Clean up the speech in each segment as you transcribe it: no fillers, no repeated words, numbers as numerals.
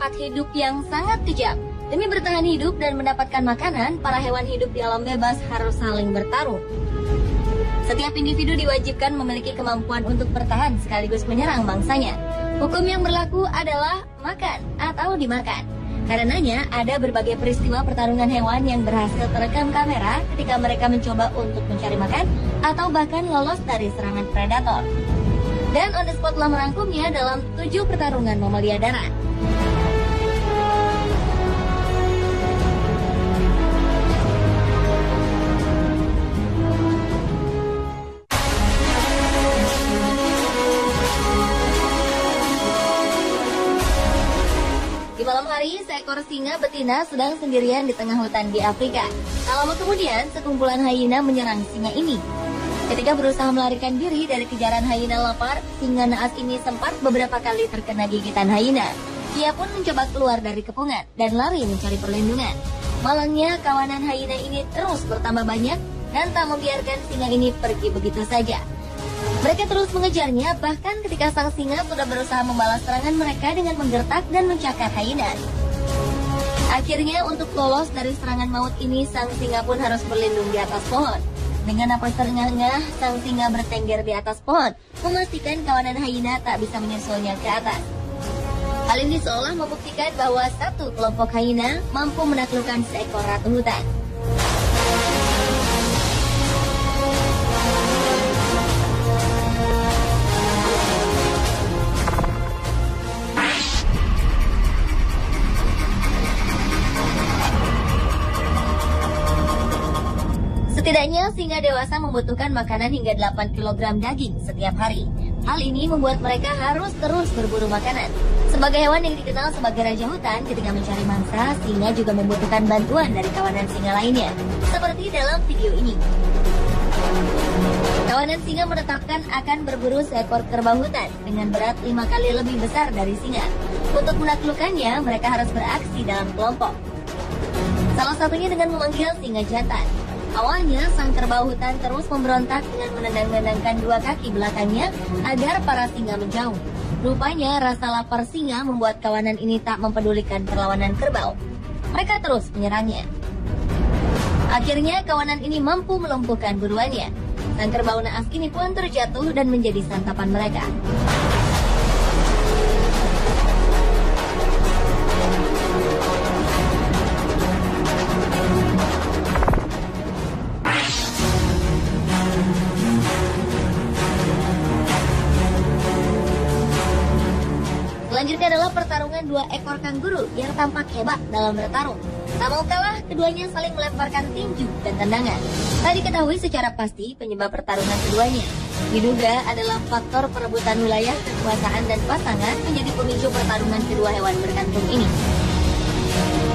tempat hidup yang sangat kejam. Demi bertahan hidup dan mendapatkan makanan, para hewan hidup di alam bebas harus saling bertarung. Setiap individu diwajibkan memiliki kemampuan untuk bertahan sekaligus menyerang mangsanya. Hukum yang berlaku adalah makan atau dimakan. Karenanya, ada berbagai peristiwa pertarungan hewan yang berhasil terekam kamera ketika mereka mencoba untuk mencari makan atau bahkan lolos dari serangan predator. Dan On The Spot telah merangkumnya dalam 7 pertarungan mamalia darat. Di malam hari, seekor singa betina sedang sendirian di tengah hutan di Afrika. Tak lama kemudian, sekumpulan hyena menyerang singa ini. Ketika berusaha melarikan diri dari kejaran hyena lapar, singa naas ini sempat beberapa kali terkena gigitan hyena. Ia pun mencoba keluar dari kepungan dan lari mencari perlindungan. Malangnya, kawanan hyena ini terus bertambah banyak dan tak membiarkan singa ini pergi begitu saja. Mereka terus mengejarnya, bahkan ketika sang singa sudah berusaha membalas serangan mereka dengan menggertak dan mencakar hyena. Akhirnya, untuk lolos dari serangan maut ini, sang singa pun harus berlindung di atas pohon. Dengan napas terengah-engah, sang singa bertengger di atas pohon, memastikan kawanan hyena tak bisa menyusulnya ke atas. Hal ini seolah membuktikan bahwa satu kelompok hyena mampu menaklukkan seekor ratu hutan. Setidaknya, singa dewasa membutuhkan makanan hingga 8 kg daging setiap hari. Hal ini membuat mereka harus terus berburu makanan. Sebagai hewan yang dikenal sebagai raja hutan, ketika mencari mangsa, singa juga membutuhkan bantuan dari kawanan singa lainnya, seperti dalam video ini. Kawanan singa menetapkan akan berburu seekor kerbau hutan dengan berat 5 kali lebih besar dari singa. Untuk menaklukkannya, mereka harus beraksi dalam kelompok. Salah satunya dengan memanggil singa jantan. Awalnya, sang kerbau hutan terus memberontak dengan menendang-nendangkan 2 kaki belakangnya agar para singa menjauh. Rupanya, rasa lapar singa membuat kawanan ini tak mempedulikan perlawanan kerbau. Mereka terus menyerangnya. Akhirnya, kawanan ini mampu melumpuhkan buruannya. Sang kerbau naas ini pun terjatuh dan menjadi santapan mereka. Selanjutnya adalah pertarungan 2 ekor kanguru yang tampak hebat dalam bertarung. Tak mau kalah, keduanya saling melemparkan tinju dan tendangan. Tak diketahui secara pasti penyebab pertarungan keduanya. Diduga adalah faktor perebutan wilayah, kekuasaan, dan pasangan menjadi pemicu pertarungan kedua hewan berkantung ini.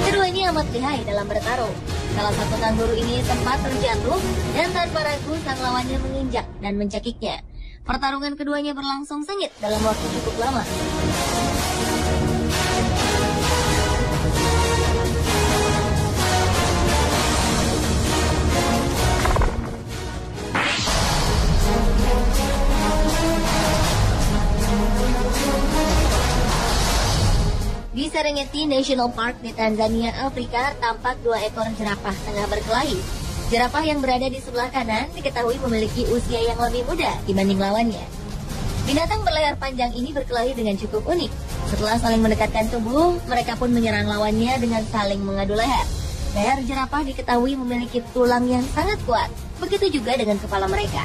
Keduanya amat lihai dalam bertarung. Salah satu kanguru ini sempat terjatuh dan tanpa ragu sang lawannya menginjak dan mencekiknya. Pertarungan keduanya berlangsung sengit dalam waktu cukup lama. Di Serengeti National Park di Tanzania, Afrika, tampak 2 ekor jerapah tengah berkelahi. Jerapah yang berada di sebelah kanan diketahui memiliki usia yang lebih muda dibanding lawannya. Binatang berlayar panjang ini berkelahi dengan cukup unik. Setelah saling mendekatkan tubuh, mereka pun menyerang lawannya dengan saling mengadu leher. Leher jerapah diketahui memiliki tulang yang sangat kuat, begitu juga dengan kepala mereka.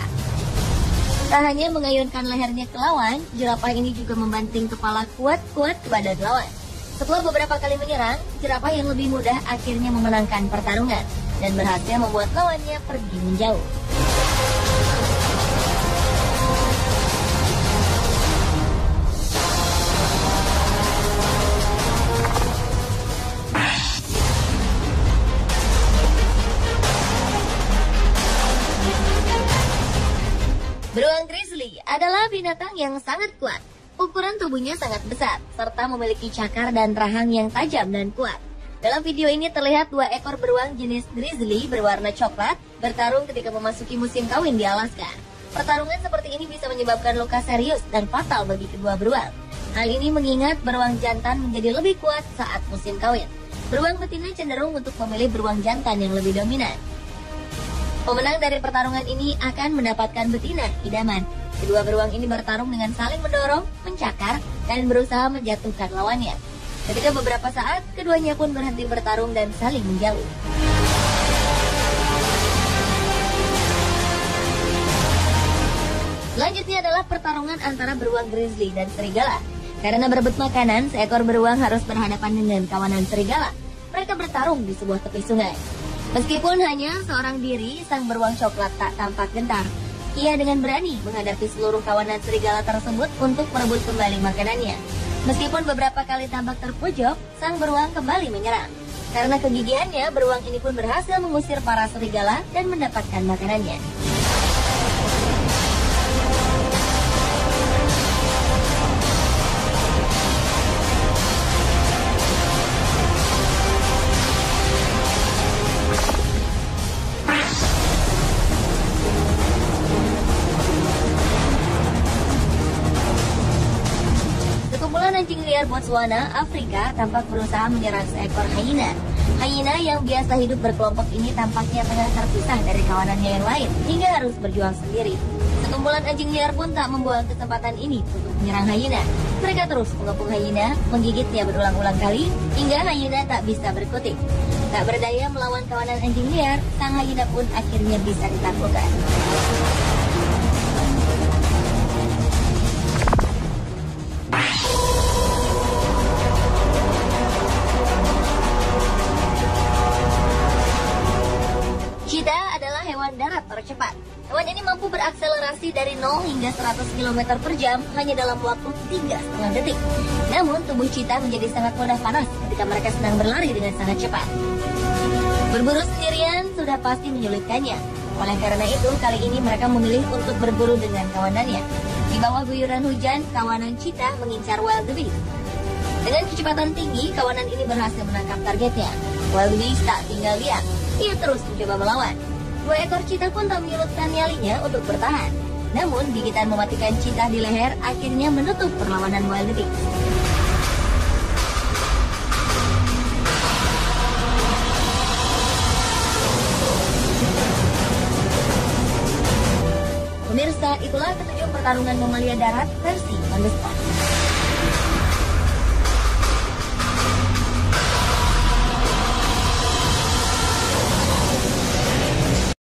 Tak hanya mengayunkan lehernya ke lawan, jerapah ini juga membanting kepala kuat-kuat ke badan lawan. Setelah beberapa kali menyerang, jerapah yang lebih mudah akhirnya memenangkan pertarungan dan berhasil membuat lawannya pergi menjauh. Beruang grizzly adalah binatang yang sangat kuat. Ukuran tubuhnya sangat besar, serta memiliki cakar dan rahang yang tajam dan kuat. Dalam video ini terlihat 2 ekor beruang jenis grizzly berwarna coklat bertarung ketika memasuki musim kawin di Alaska. Pertarungan seperti ini bisa menyebabkan luka serius dan fatal bagi kedua beruang. Hal ini mengingat beruang jantan menjadi lebih kuat saat musim kawin. Beruang betina cenderung untuk memilih beruang jantan yang lebih dominan. Pemenang dari pertarungan ini akan mendapatkan betina idaman. Kedua beruang ini bertarung dengan saling mendorong, mencakar, dan berusaha menjatuhkan lawannya. Ketika beberapa saat, keduanya pun berhenti bertarung dan saling menjauh. Selanjutnya adalah pertarungan antara beruang grizzly dan serigala. Karena berebut makanan, seekor beruang harus berhadapan dengan kawanan serigala. Mereka bertarung di sebuah tepi sungai. Meskipun hanya seorang diri, sang beruang coklat tak tampak gentar. Ia dengan berani menghadapi seluruh kawanan serigala tersebut untuk merebut kembali makanannya. Meskipun beberapa kali tampak terpojok, sang beruang kembali menyerang. Karena kegigihannya, beruang ini pun berhasil mengusir para serigala dan mendapatkan makanannya. Anjing liar Botswana, Afrika tampak berusaha menyerang seekor hyena. Hyena yang biasa hidup berkelompok ini tampaknya tengah terpisah dari kawanannya yang lain hingga harus berjuang sendiri. Sekumpulan anjing liar pun tak membuang kesempatan ini untuk menyerang hyena. Mereka terus mengepung hyena, menggigitnya berulang-ulang kali hingga hyena tak bisa berkutik. Tak berdaya melawan kawanan anjing liar, sang hyena pun akhirnya bisa ditaklukkan. Cheetah adalah hewan darat tercepat. Hewan ini mampu berakselerasi dari 0 hingga 100 km per jam hanya dalam waktu 3,5 detik. Namun, tubuh cheetah menjadi sangat mudah panas ketika mereka sedang berlari dengan sangat cepat. Berburu sendirian sudah pasti menyulitkannya. Oleh karena itu, kali ini mereka memilih untuk berburu dengan kawanannya. Di bawah guyuran hujan, kawanan cheetah mengincar wildebeest. Dengan kecepatan tinggi, kawanan ini berhasil menangkap targetnya. Wildebeest tak tinggal diam. Ia terus mencoba melawan. 2 ekor cheetah pun tak menyurutkan nyalinya untuk bertahan. Namun, gigitan mematikan cheetah di leher akhirnya menutup perlawanan wildebeest. Pemirsa, itulah ketujuh pertarungan mamalia darat versi On The Spot.